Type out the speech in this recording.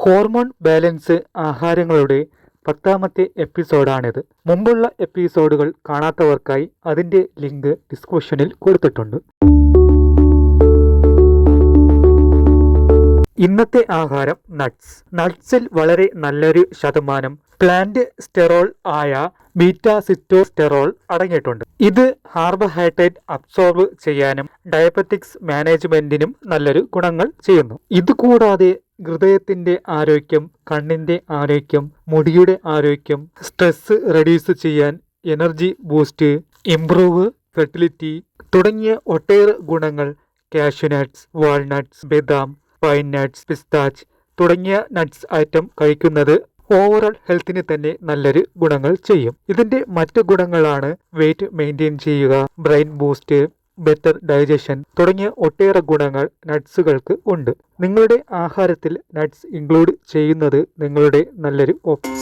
Hormone balance ആഹാരങ്ങളുടെ 10ാമത്തെ എപ്പിസോഡാണിത്. മുമ്പുള്ള എപ്പിസോഡുകൾ കാണാത്തവർക്കായി അതിൻ്റെ ലിങ്ക് ഡിസ്ക്രിപ്ഷനിൽ കൊടുത്തിട്ടുണ്ട്. ഇന്നത്തെ ആഹാരം നട്ട്സിൽ വളരെ നല്ലൊരു ശതമാനം പ്ലാന്റ് സ്റ്റെറോൾ ആയ ബീറ്റാസിറ്റോസ്റ്റെറോൾ അടങ്ങിയിട്ടുണ്ട്. ഇത് കാർബോഹൈഡ്രേറ്റ് അബ്സോർബ് ചെയ്യാനും ഡയബറ്റിക്സ് മാനേജ്മെന്റിനും നല്ലൊരു ഗുണങ്ങൾ ചെയ്യുന്നു. ഇതുകൂടാതെ ഹൃദയത്തിന്റെ ആരോഗ്യം, കണ്ണിന്റെ ആരോഗ്യം, മുടിയുടെ ആരോഗ്യം, സ്ട്രെസ് റെഡ്യൂസ് ചെയ്യാൻ, എനർജി ബൂസ്റ്റ്, ഇംപ്രൂവ് ഫെർട്ടിലിറ്റി തുടങ്ങിയ ഒട്ടേറെ ഗുണങ്ങൾ കാഷ്യൂനട്ട്സ്, വാൾനട്ട്സ്, ബദാം, പൈൻ നട്ട്സ്, പിസ്താച്ച് തുടങ്ങിയ നട്ട്സ് ഐറ്റം കഴിക്കുന്നത് ഓവറോൾ ഹെൽത്തിന് തന്നെ നല്ലൊരു ഗുണങ്ങൾ ചെയ്യും. ഇതിന്റെ മറ്റു ഗുണങ്ങളാണ് വെയിറ്റ് മെയിൻറ്റെയിൻ ചെയ്യുക, ബ്രെയിൻ ബൂസ്റ്റ്, ബെറ്റർ ഡൈജഷൻ തുടങ്ങിയ ഒട്ടേറെ ഗുണങ്ങൾ നട്ട്സുകൾക്ക് ഉണ്ട്. നിങ്ങളുടെ ആഹാരത്തിൽ നട്ട്സ് ഇൻക്ലൂഡ് ചെയ്യുന്നത് നിങ്ങളുടെ നല്ലൊരു ഓപ്ഷൻ.